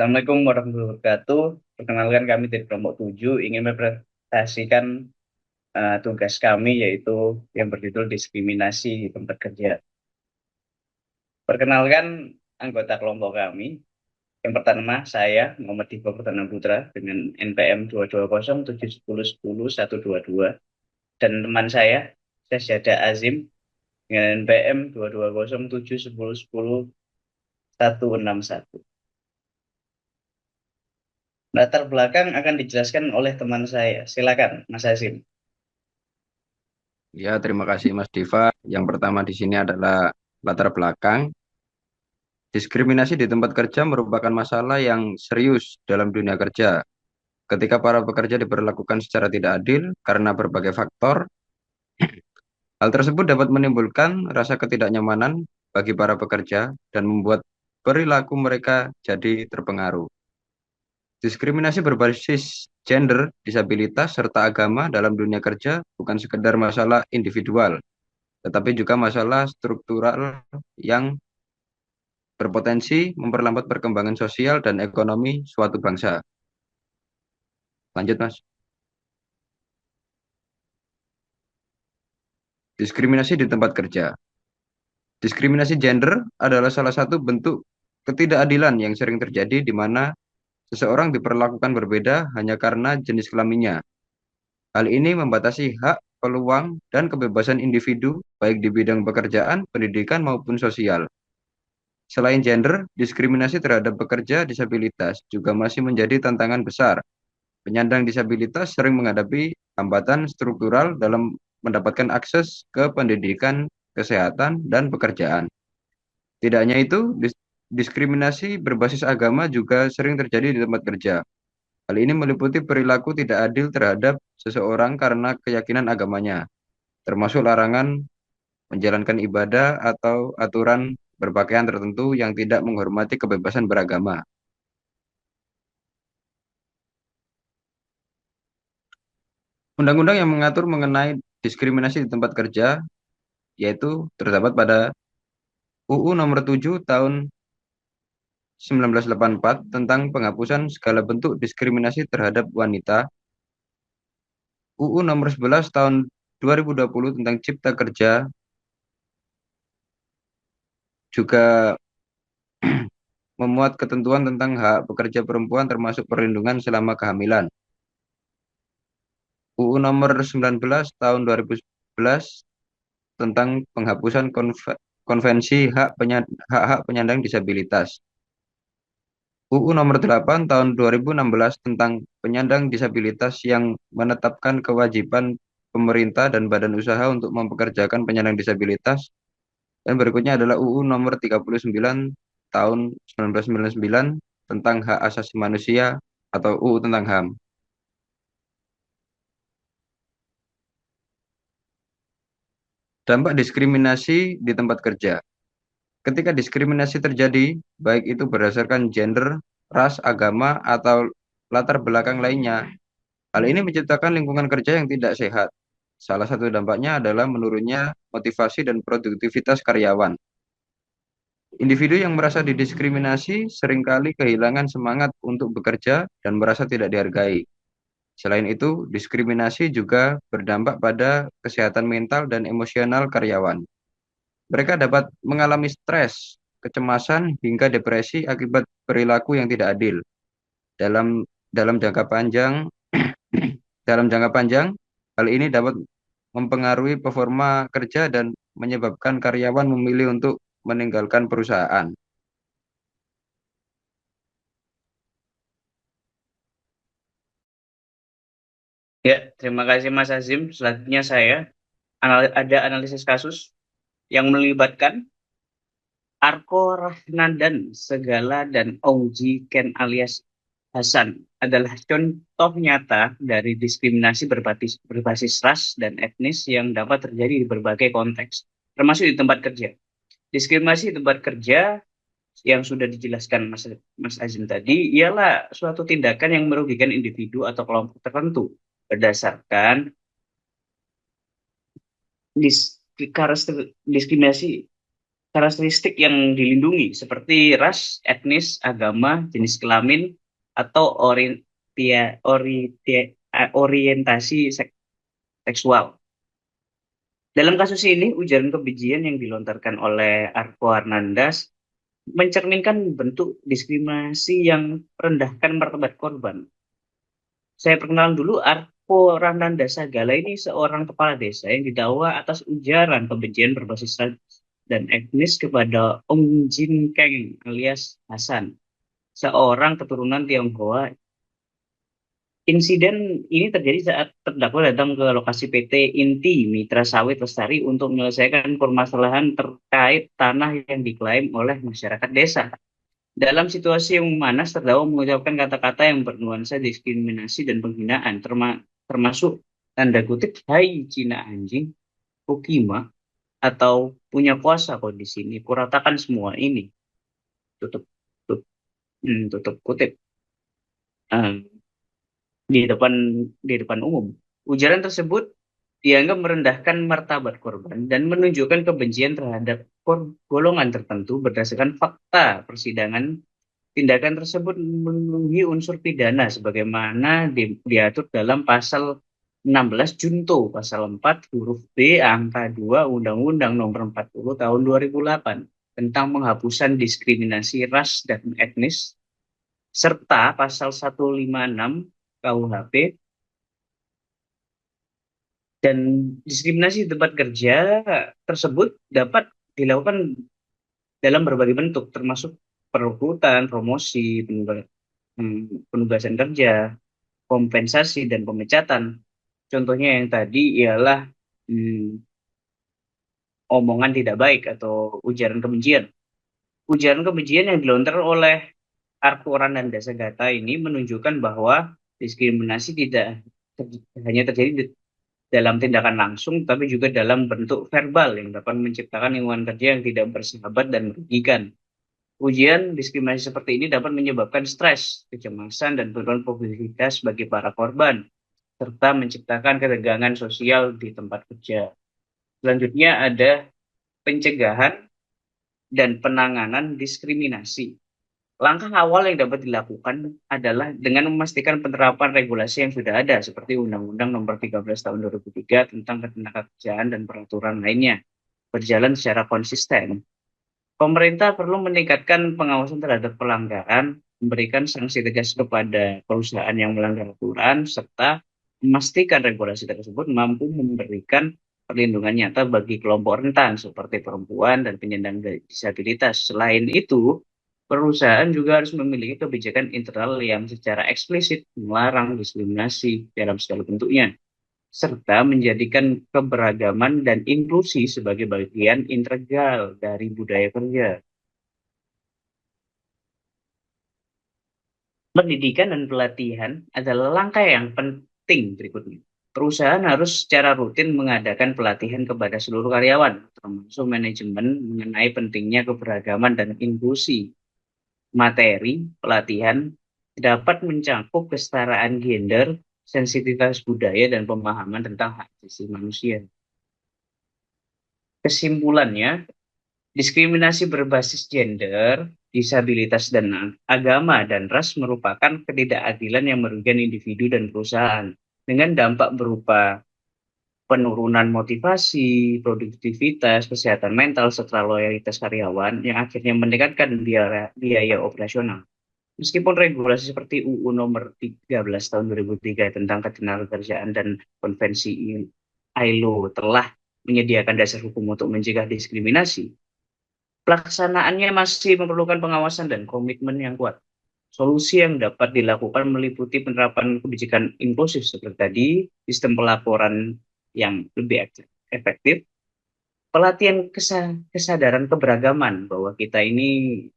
Assalamualaikum warahmatullahi wabarakatuh. Perkenalkan kami dari kelompok 7 ingin mempresentasikan tugas kami yaitu yang berjudul diskriminasi di tempat kerja. Perkenalkan anggota kelompok kami. Yang pertama saya Muhammad Dipo Perdana Putra dengan NPM 220710122 dan teman saya Syahzada Azim dengan NPM 220710161. Latar belakang akan dijelaskan oleh teman saya. Silakan, Mas Azim. Ya, terima kasih Mas Diva. Yang pertama di sini adalah latar belakang. Diskriminasi di tempat kerja merupakan masalah yang serius dalam dunia kerja. Ketika para pekerja diperlakukan secara tidak adil karena berbagai faktor, hal tersebut dapat menimbulkan rasa ketidaknyamanan bagi para pekerja dan membuat perilaku mereka jadi terpengaruh. Diskriminasi berbasis gender, disabilitas, serta agama dalam dunia kerja bukan sekedar masalah individual, tetapi juga masalah struktural yang berpotensi memperlambat perkembangan sosial dan ekonomi suatu bangsa. Lanjut, Mas. Diskriminasi di tempat kerja. Diskriminasi gender adalah salah satu bentuk ketidakadilan yang sering terjadi di mana seseorang diperlakukan berbeda hanya karena jenis kelaminnya. Hal ini membatasi hak, peluang, dan kebebasan individu baik di bidang pekerjaan, pendidikan, maupun sosial. Selain gender, diskriminasi terhadap pekerja disabilitas juga masih menjadi tantangan besar. Penyandang disabilitas sering menghadapi hambatan struktural dalam mendapatkan akses ke pendidikan, kesehatan, dan pekerjaan. Tidak hanya itu, diskriminasi berbasis agama juga sering terjadi di tempat kerja. Hal ini meliputi perilaku tidak adil terhadap seseorang karena keyakinan agamanya, termasuk larangan menjalankan ibadah atau aturan berpakaian tertentu yang tidak menghormati kebebasan beragama. Undang-undang yang mengatur mengenai diskriminasi di tempat kerja yaitu terdapat pada UU Nomor 7 Tahun 1984 tentang penghapusan segala bentuk diskriminasi terhadap wanita, UU Nomor 11 Tahun 2020 tentang Cipta Kerja juga memuat ketentuan tentang hak pekerja perempuan termasuk perlindungan selama kehamilan. UU Nomor 19 Tahun 2011 tentang penghapusan konvensi hak-hak penyandang disabilitas. UU Nomor 8 Tahun 2016 tentang penyandang disabilitas yang menetapkan kewajiban pemerintah dan badan usaha untuk mempekerjakan penyandang disabilitas. Dan berikutnya adalah UU Nomor 39 Tahun 1999 tentang hak asasi manusia atau UU tentang HAM. Dampak diskriminasi di tempat kerja. Ketika diskriminasi terjadi, baik itu berdasarkan gender, ras, agama, atau latar belakang lainnya, hal ini menciptakan lingkungan kerja yang tidak sehat. Salah satu dampaknya adalah menurunnya motivasi dan produktivitas karyawan. Individu yang merasa didiskriminasi seringkali kehilangan semangat untuk bekerja dan merasa tidak dihargai. Selain itu, diskriminasi juga berdampak pada kesehatan mental dan emosional karyawan. Mereka dapat mengalami stres, kecemasan, hingga depresi akibat perilaku yang tidak adil. Dalam dalam jangka panjang, dalam jangka panjang, hal ini dapat mempengaruhi performa kerja dan menyebabkan karyawan memilih untuk meninggalkan perusahaan. Ya, terima kasih Mas Azim. Selanjutnya saya ada analisis kasus yang melibatkan Arko Rahnandan Segala dan Ongji Ken alias Hasan adalah contoh nyata dari diskriminasi berbasis ras dan etnis yang dapat terjadi di berbagai konteks, termasuk di tempat kerja. Diskriminasi di tempat kerja yang sudah dijelaskan Mas Azim tadi ialah suatu tindakan yang merugikan individu atau kelompok tertentu berdasarkan dis, diskriminasi karakteristik yang dilindungi seperti ras, etnis, agama, jenis kelamin, atau orientasi seksual. Dalam kasus ini, ujaran kebencian yang dilontarkan oleh Arko Hernandez mencerminkan bentuk diskriminasi yang merendahkan martabat korban. Saya perkenalan dulu, Arko Hernandez Sagala ini seorang kepala desa yang didakwa atas ujaran kebencian berbasis ras dan etnis kepada Ong Jin Keng alias Hasan, seorang keturunan Tionghoa. Insiden ini terjadi saat terdakwa datang ke lokasi PT Inti Mitra Sawit Lestari untuk menyelesaikan permasalahan terkait tanah yang diklaim oleh masyarakat desa. Dalam situasi yang memanas, terdakwa mengucapkan kata-kata yang bernuansa diskriminasi dan penghinaan, termasuk tanda kutip "Hai Cina anjing, Kukima," atau "punya kuasa kok di sini, kuratakan semua ini," tutup tutup, tutup kutip. Eh, di depan umum. Ujaran tersebut dianggap merendahkan martabat korban dan menunjukkan kebencian terhadap golongan tertentu berdasarkan fakta persidangan. Tindakan tersebut memenuhi unsur pidana sebagaimana diatur dalam pasal 16 Junto, pasal 4 huruf B angka 2 Undang-Undang Nomor 40 Tahun 2008 tentang penghapusan diskriminasi ras dan etnis, serta pasal 156 KUHP. Dan diskriminasi di tempat kerja tersebut dapat dilakukan dalam berbagai bentuk, termasuk perekrutan, promosi, penugasan kerja, kompensasi, dan pemecatan. Contohnya yang tadi ialah hmm, omongan tidak baik atau ujaran kebencian. Ujaran kebencian yang dilontarkan oleh Arturan dan Dasagata ini menunjukkan bahwa diskriminasi tidak hanya terjadi dalam tindakan langsung, tapi juga dalam bentuk verbal yang dapat menciptakan lingkungan kerja yang tidak bersahabat dan merugikan. Ujian diskriminasi seperti ini dapat menyebabkan stres, kecemasan, dan penurunan produktivitas bagi para korban, serta menciptakan ketegangan sosial di tempat kerja. Selanjutnya ada pencegahan dan penanganan diskriminasi. Langkah awal yang dapat dilakukan adalah dengan memastikan penerapan regulasi yang sudah ada, seperti Undang-Undang Nomor 13 Tahun 2003 tentang Ketenagakerjaan dan peraturan lainnya, berjalan secara konsisten. Pemerintah perlu meningkatkan pengawasan terhadap pelanggaran, memberikan sanksi tegas kepada perusahaan yang melanggar aturan, serta memastikan regulasi tersebut mampu memberikan perlindungan nyata bagi kelompok rentan seperti perempuan dan penyandang disabilitas. Selain itu, perusahaan juga harus memiliki kebijakan internal yang secara eksplisit melarang diskriminasi dalam segala bentuknya, serta menjadikan keberagaman dan inklusi sebagai bagian integral dari budaya kerja. Pendidikan dan pelatihan adalah langkah yang penting berikutnya. Perusahaan harus secara rutin mengadakan pelatihan kepada seluruh karyawan, termasuk manajemen, mengenai pentingnya keberagaman dan inklusi. Materi pelatihan dapat mencakup kesetaraan gender, sensitivitas budaya, dan pemahaman tentang hak asasi manusia. Kesimpulannya, diskriminasi berbasis gender, disabilitas, dan agama dan ras merupakan ketidakadilan yang merugikan individu dan perusahaan dengan dampak berupa penurunan motivasi, produktivitas, kesehatan mental, serta loyalitas karyawan yang akhirnya meningkatkan biaya operasional. Meskipun regulasi seperti UU Nomor 13 Tahun 2003 tentang Ketenagakerjaan dan Konvensi ILO telah menyediakan dasar hukum untuk mencegah diskriminasi, pelaksanaannya masih memerlukan pengawasan dan komitmen yang kuat. Solusi yang dapat dilakukan meliputi penerapan kebijakan inklusif seperti tadi, sistem pelaporan yang lebih efektif, pelatihan kesadaran keberagaman bahwa kita ini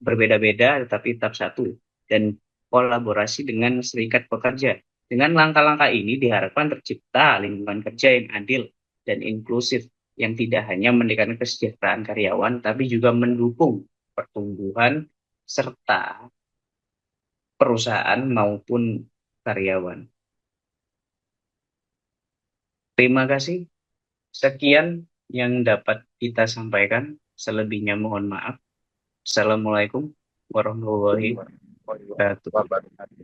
berbeda-beda tetapi tetap satu, dan kolaborasi dengan serikat pekerja. Dengan langkah-langkah ini diharapkan tercipta lingkungan kerja yang adil dan inklusif yang tidak hanya meningkatkan kesejahteraan karyawan tapi juga mendukung pertumbuhan serta perusahaan maupun karyawan. Terima kasih. Sekian yang dapat kita sampaikan. Selebihnya mohon maaf. Assalamualaikum warahmatullahi wabarakatuh.